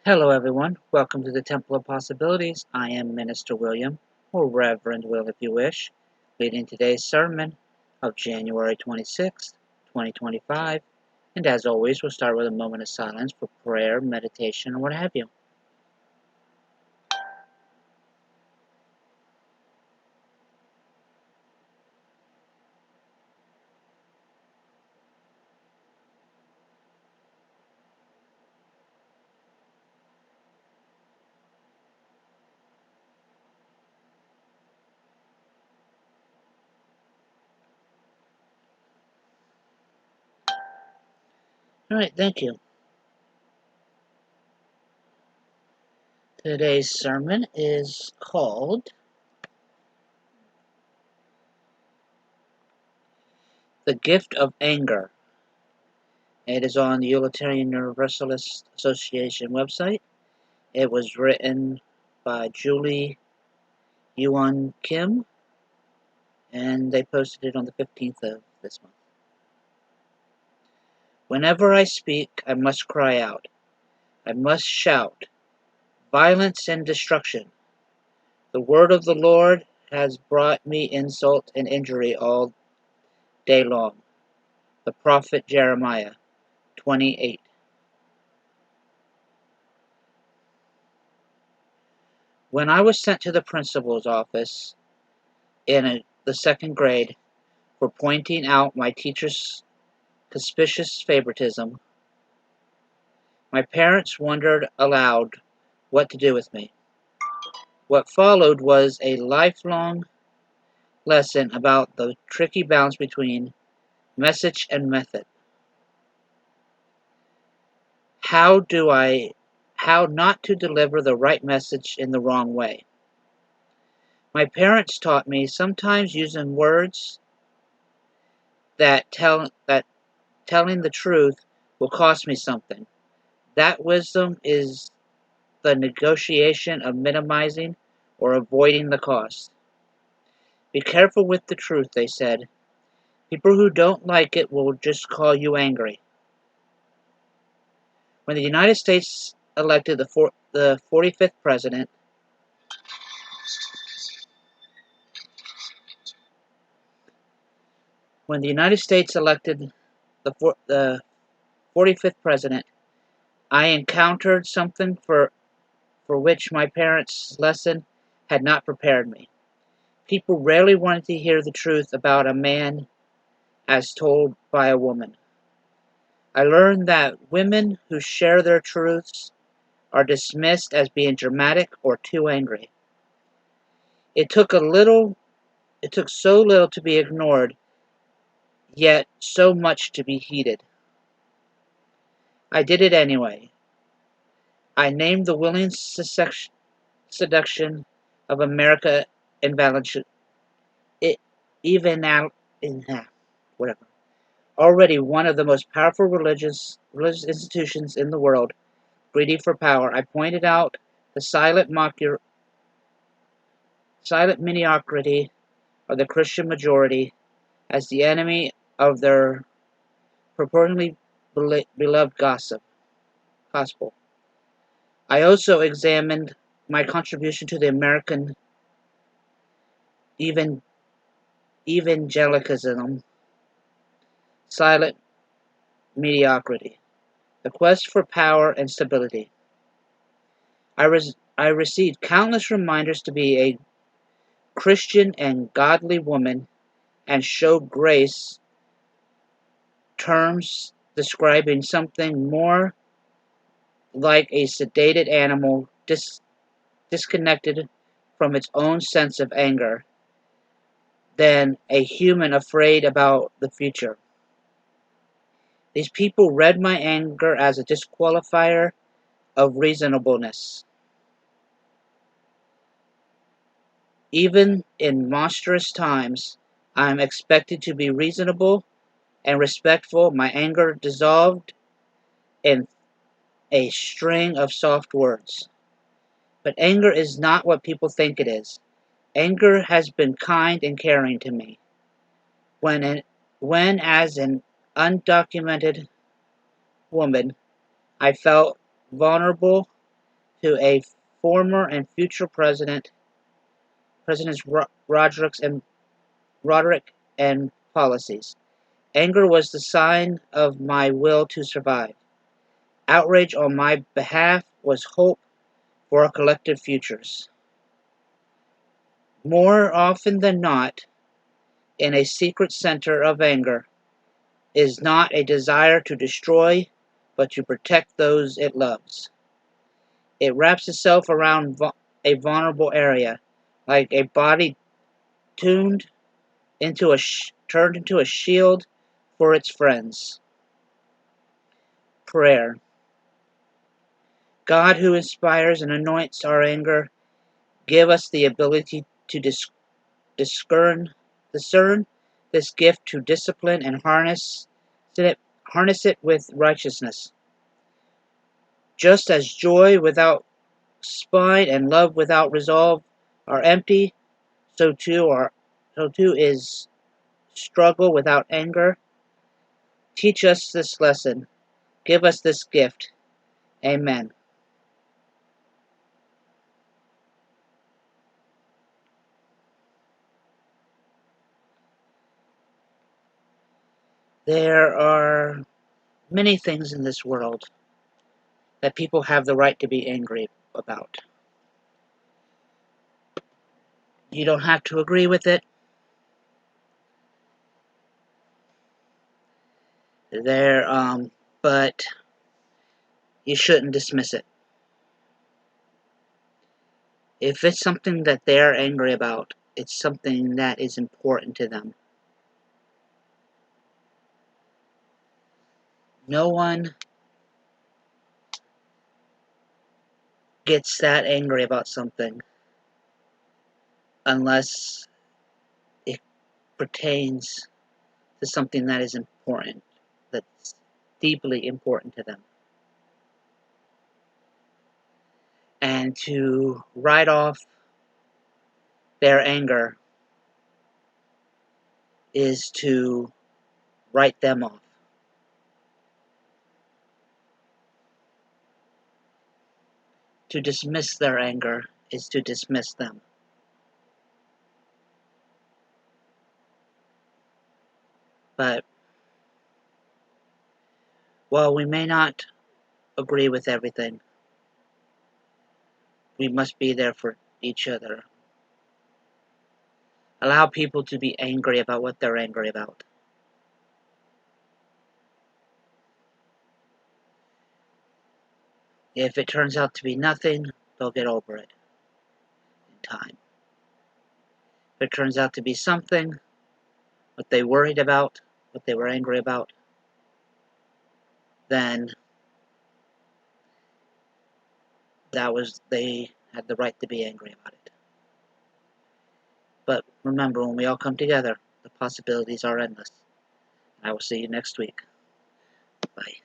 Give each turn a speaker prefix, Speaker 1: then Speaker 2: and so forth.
Speaker 1: Hello, everyone. Welcome to the Temple of Possibilities. I am Minister William, or Reverend Will if you wish, leading today's sermon of January 26th, 2025. And as always, we'll start with a moment of silence for prayer, meditation, or what have you. All right, thank you. Today's sermon is called The Gift of Anger. It is on the Unitarian Universalist Association website. It was written by Julie Yuan Kim, and they posted it on the 15th of this month. Whenever I speak, I must cry out. I must shout. Violence and destruction. The word of the Lord has brought me insult and injury all day long. The prophet Jeremiah 28. When I was sent to the principal's office in the second grade for pointing out my teacher's suspicious favoritism, my parents wondered aloud what to do with me. What followed was a lifelong lesson about the tricky balance between message and method. How not to deliver the right message in the wrong way. My parents taught me sometimes using words that telling the truth will cost me something. That wisdom is the negotiation of minimizing or avoiding the cost. Be careful with the truth, they said. People who don't like it will just call you angry. When the United States elected the 45th president, when the United States elected the 45th president, I encountered something for which my parents' lesson had not prepared me. People rarely wanted to hear the truth about a man as told by a woman. I learned that women who share their truths are dismissed as being dramatic or too angry. It took so little to be ignored, yet so much to be heeded. I did it anyway. I named the willing seduction of America invalid, it even out in whatever. Already one of the most powerful religious institutions in the world, greedy for power. I pointed out the silent mediocrity of the Christian majority as the enemy of their purportedly beloved gospel. I also examined my contribution to the American evangelicism, silent mediocrity, the quest for power and stability. I received countless reminders to be a Christian and godly woman and show grace, terms describing something more like a sedated animal disconnected from its own sense of anger than a human afraid about the future. These people read my anger as a disqualifier of reasonableness. Even in monstrous times, I am expected to be reasonable and respectful. My anger dissolved in a string of soft words. But anger is not what people think it is. Anger has been kind and caring to me. When as an undocumented woman, I felt vulnerable to a former and future Presidents Roderick and policies. Anger was the sign of my will to survive. Outrage on my behalf was hope for our collective futures. More often than not, in a secret center of anger is not a desire to destroy, but to protect those it loves. It wraps itself around a vulnerable area, like a body tuned turned into a shield for its friends. Prayer. God, who inspires and anoints our anger, give us the ability to discern this gift, to discipline and harness it with righteousness. Just as joy without spite and love without resolve are empty, so too is struggle without anger. Teach us this lesson. Give us this gift. Amen. There are many things in this world that people have the right to be angry about. You don't have to agree with it. But you shouldn't dismiss it. If it's something that they're angry about, it's something that is important to them. No one gets that angry about something unless it pertains to something that is important, that's deeply important to them. And to write off their anger is to write them off. To dismiss their anger is to dismiss them. But while we may not agree with everything, we must be there for each other. Allow people to be angry about what they're angry about. If it turns out to be nothing, they'll get over it in time. If it turns out to be something, what they worried about, what they were angry about, then they had the right to be angry about it. But remember, when we all come together, the possibilities are endless. I will see you next week. Bye.